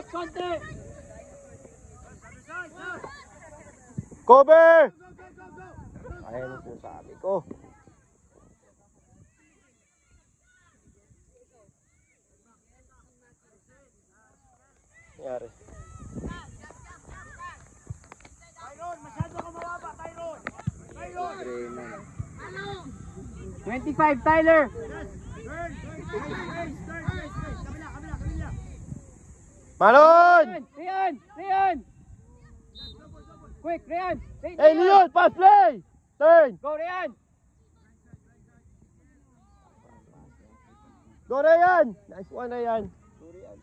Out konti. Cover! Ayan ang sinasabi ko. Nangyari. Tyron, masyado ka mababa, Tyron. Tyron. 25, Tyler. Malon! Rian. Quick, Rian. Hey, Leon, pass play! Turn! Go, Rian. Go, Ryan! Nice one, Ryan.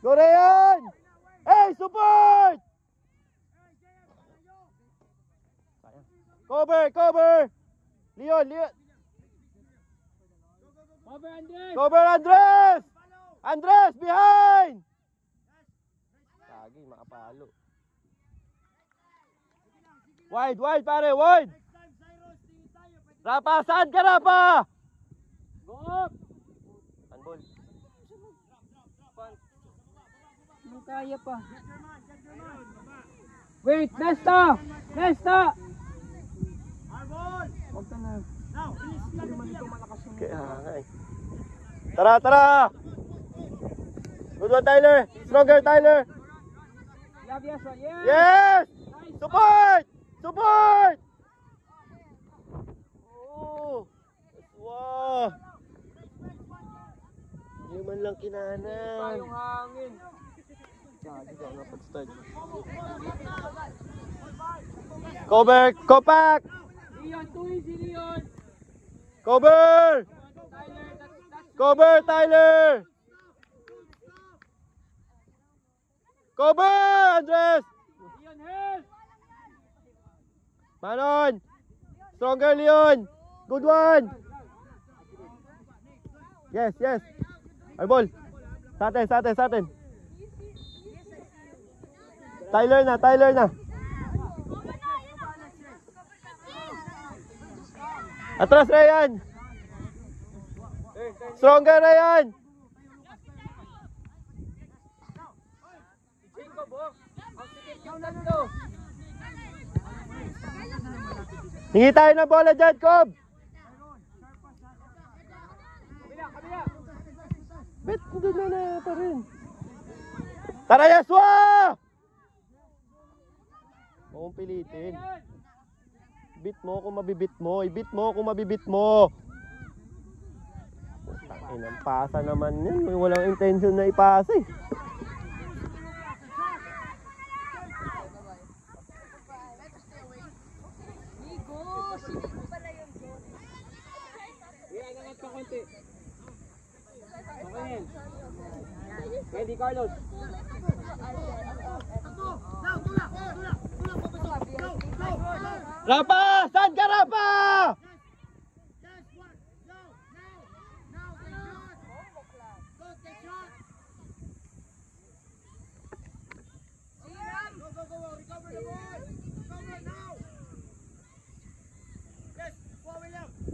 Go, Ryan! Hey, support! Cover! Leon! Cover, Andres. Cover, Andres! Andres, behind! Lagi, makapalo. Wide, pare, wide! Rapa, saan ka, Rapa? Go up. Handball. Anong kaya pa? Wait, Nesta! Huwag ka na. Kaya nga eh. Tara! Good one, Tyler! Stronger, Tyler! Yes! Yes! Support! Oh! Wow! Hindi man lang kinahanan. Yung hangin. Hindi ka napag-start. Cover! Compact! Leon, too easy, Leon. Cover! Cover, Tyler! Cover, Andres! Leon, help! Manon! Stronger, Leon! Good one! Yes! Arbol! Sa atin! Tyler na! Atras, Ryan! Stronger, Ryan! Hingi tayo ng bola dyan, Cobb! Kabila! Bet, hindi na pa rin. Tara, Yaswa! Huwag mong pilitin. Bit mo kung mabibit mo. Ibit mo kung mabibit mo. Inang pasa naman yun. Walang intention na ipasa eh. Okay. Ready, Carlos? Rapa! Saan ka, Rapa?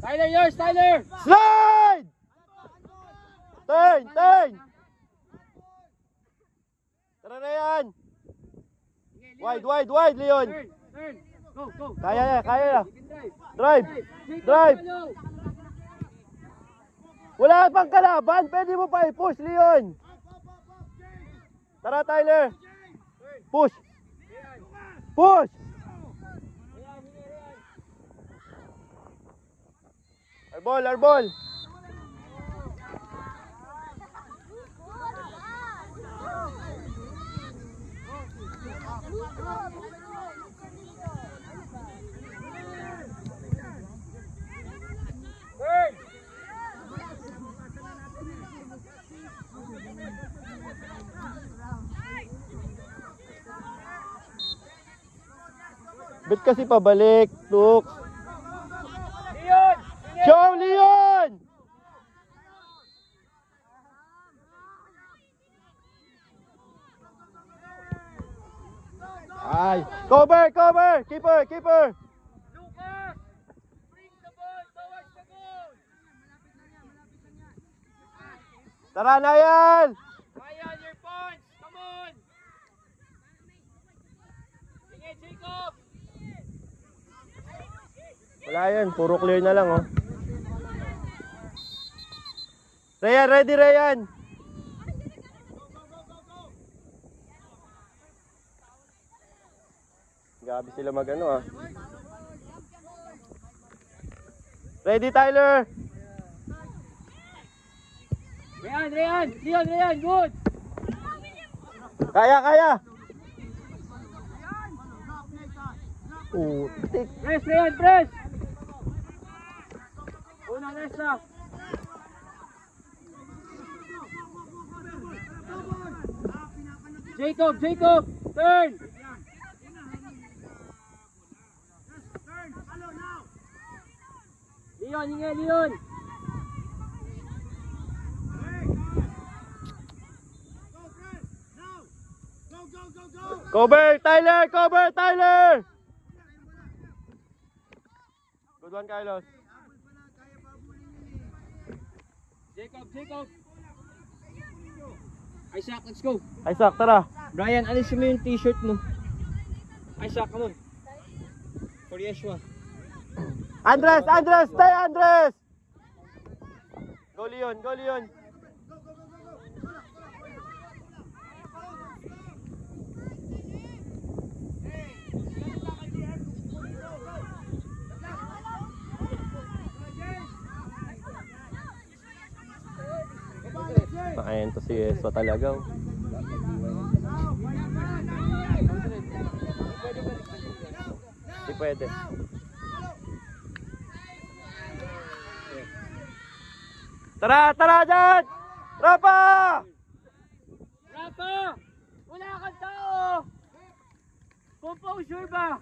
Tyler, yours, Tyler! Slide! Turn! Tara na yan! Wide, Leon! Turn! Go! Kaya na! You can Drive! Wala pang kalaban! Pwede mo pa i-push, Leon! Tara, Tyler! Push! Arbol! Ba't kasi pabalik, Tuk? Leon! Show, Leon! Ay, cover! Keeper! Lucas! Bring the ball towards the goal! Tara na yan! Ryan, your punch! Come on! Jacob! Wala yan, puro clear na lang oh. Rayan, ready Rayan! Gabi sila mag-ano ah. Ready Tyler! Rayan! Leon, good! Kaya, kaya! Putik! Press, Rayan, press! Una, rest na! Jacob! Turn! Leon! Cover Tyler! Good one Carlos. Jacob! Isaac, let's go! Isaac, tara! Brian, alisin mo yung t-shirt mo. Isaac, come on. For Yeshua. Andres! Stay Andres! Go Leon! Ayan to si Eswa talaga. Hindi pwede. Tara dyan! Rafa! Wala kang tao! Composure ba?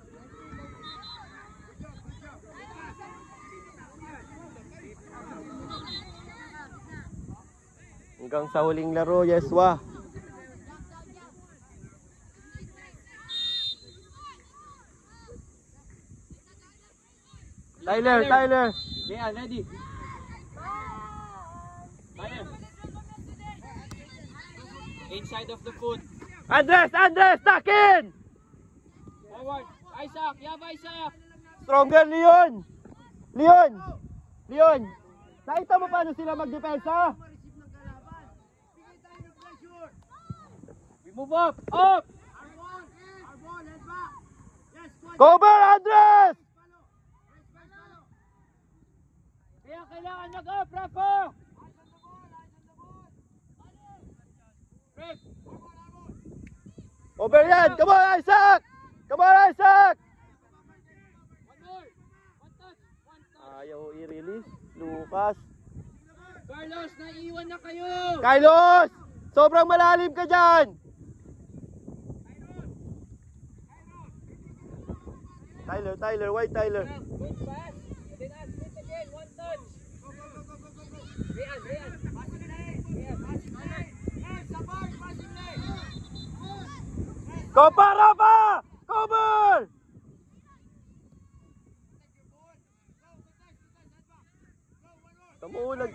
Hanggang sa huling laro, Yeswa. Tyler! Leon, ready? Inside of the foot. Andres! Tuck in! Forward. Isaac! Stronger, Leon! Nakita mo paano sila magdepensa? We move up! Cover, Andres! Kaya kailangan nag-up, Rafa! Over yan! Come on, Isaac! One more! One touch! Ayaw i-release. Lucas. Carlos, naiiwan na kayo! Carlos! Sobrang malalim ka dyan! Tyler, wide Tyler. Good pass! Then split again, one touch! Rian! Cover, Rafa! Cover! Kamulag.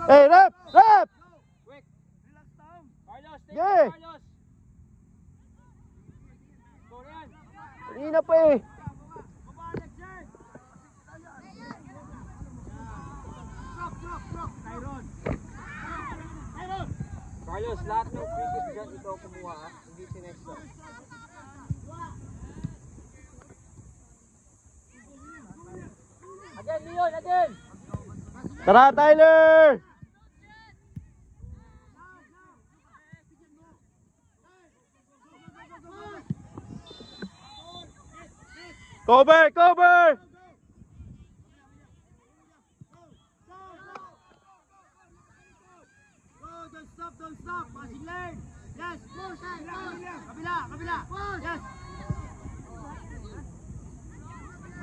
Hey, rep! Quick! Carlos, take Yeah. it, Carlos! Go, Rian! Kanina pa eh. Carlos, lahat ng free kick dyan, ikaw kumuha, hindi si Nexo. Again, Leon, again! Tara, Tyler! Cover! Don't stop. Passing lane. Yes. Kabila. Yes.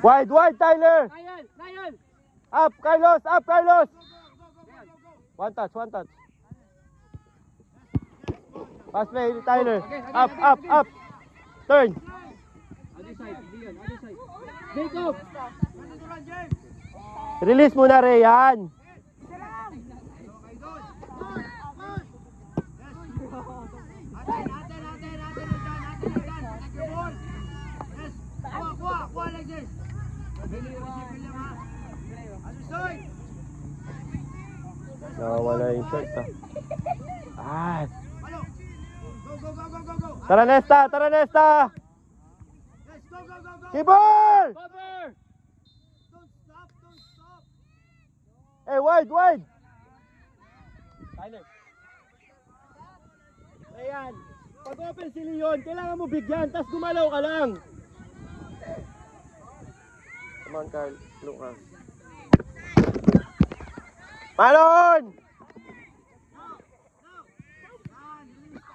Wide, Tyler! Ryan! Up, Carlos! One touch. Pass play, Tyler. Up. Turn. Other side, Leon, other side. Jacob! Release muna, Rayan. Alusoy! Nawawala yung short ah. Ah. Alo! Go, go, go, go, go, go! Tara Nesta! Tara Nesta! Yes, go, go, go, go! Keeper! Cover! Don't stop, don't stop! Eh, wide, wide! Tyler. Ayan. Pag open si Leon, kailangan mo bigyan, tapos gumalaw ka lang. Come on, Carl. Lucas. Malon!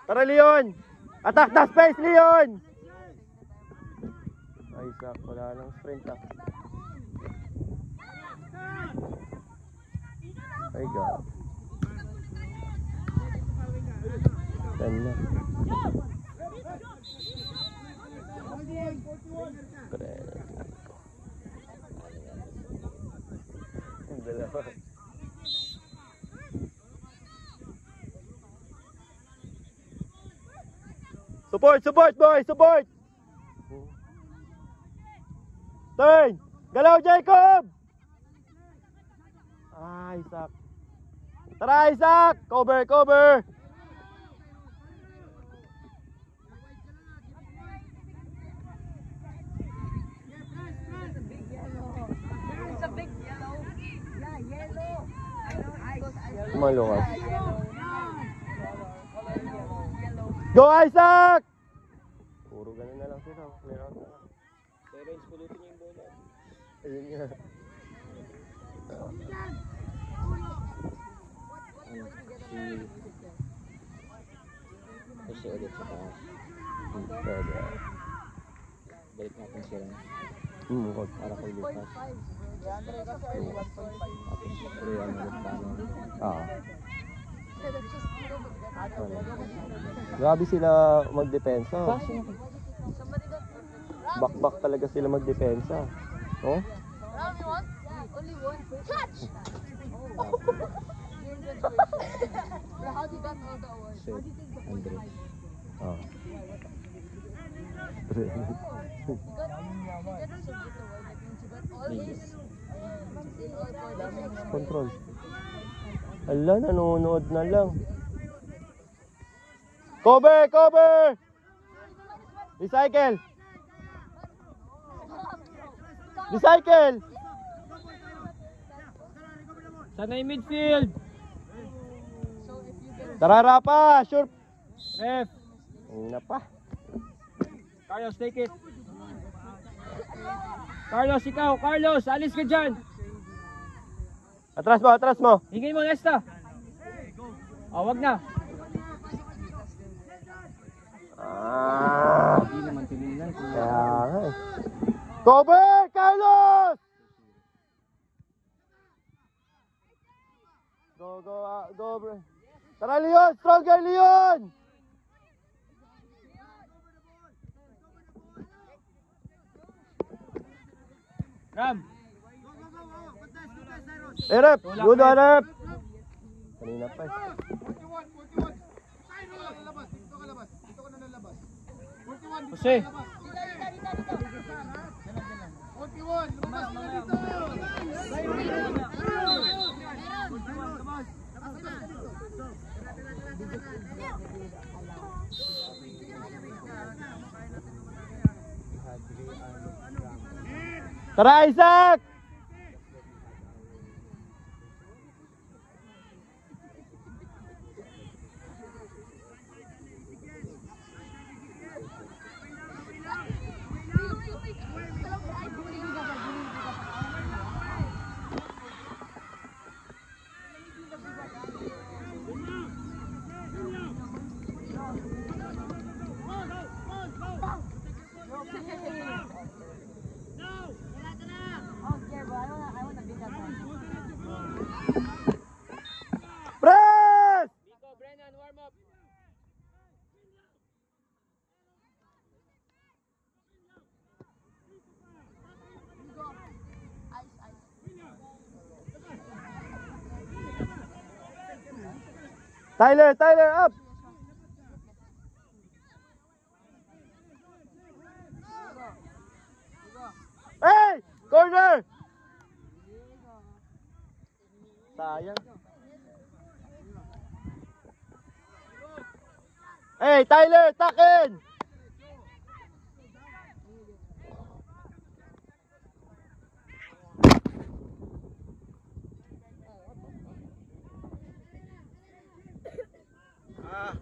Tara, Leon! Attack the space, Leon! Ay, sak. Wala nang sprint, ah. Ay, God. Yan na. Ang dalawa. Support, support, boy, support! Turn! Galaw, Jacob! Ah, Isaac. Tara, Isaac! Cover, cover! It's a big yellow. Yeah, yellow. I know, I Malukas. yellow. Go, Isaac! Puro ganun na lang sila. Meron na lang. Terence, pulutin niya yung bola. Ayun nga. Kasi ulit sa taas. Pwede. Balik natin sila. Wag. Para kay Lucas. Tapos siyempre ang nagtano. Ah. Grabe sila magdepensa. Back-back talaga sila magdepensa. Oh? Only one? Yeah, only one. Catch! How did that all the awards? Sir, Andre. Ah. She got also get the award. That means she got all A's. In all four Control. Ala, nanonood na lang. Cover! Cover! Recycle! Recycle! Sana yung midfield! Tara, Rapa! Sure! Ref! Una pa. Carlos, take it! Carlos, ikaw! Carlos, alis ka dyan! Atras mo, atras mo. Hingin mo, Nesta! Oh, wag na! Ah! Hindi naman tinilan. Kaya nga eh. Cover! Carlos! Go, go, go, bro. Tara, Leon! Stronger, Leon! Ram! Erep! Good, Erep! Kanina pa eh. 41. Tyro! Lalabas. Dito ka labas. Dito ka na lalabas. 41. Jose! 41. Lumabas ka na dito. Tara, Isaac! Press! Nico, Brennan, warm up! Tyler, Tyler, up! Hey! Corner! Sayang. Hey, Tyler, takin! Ah.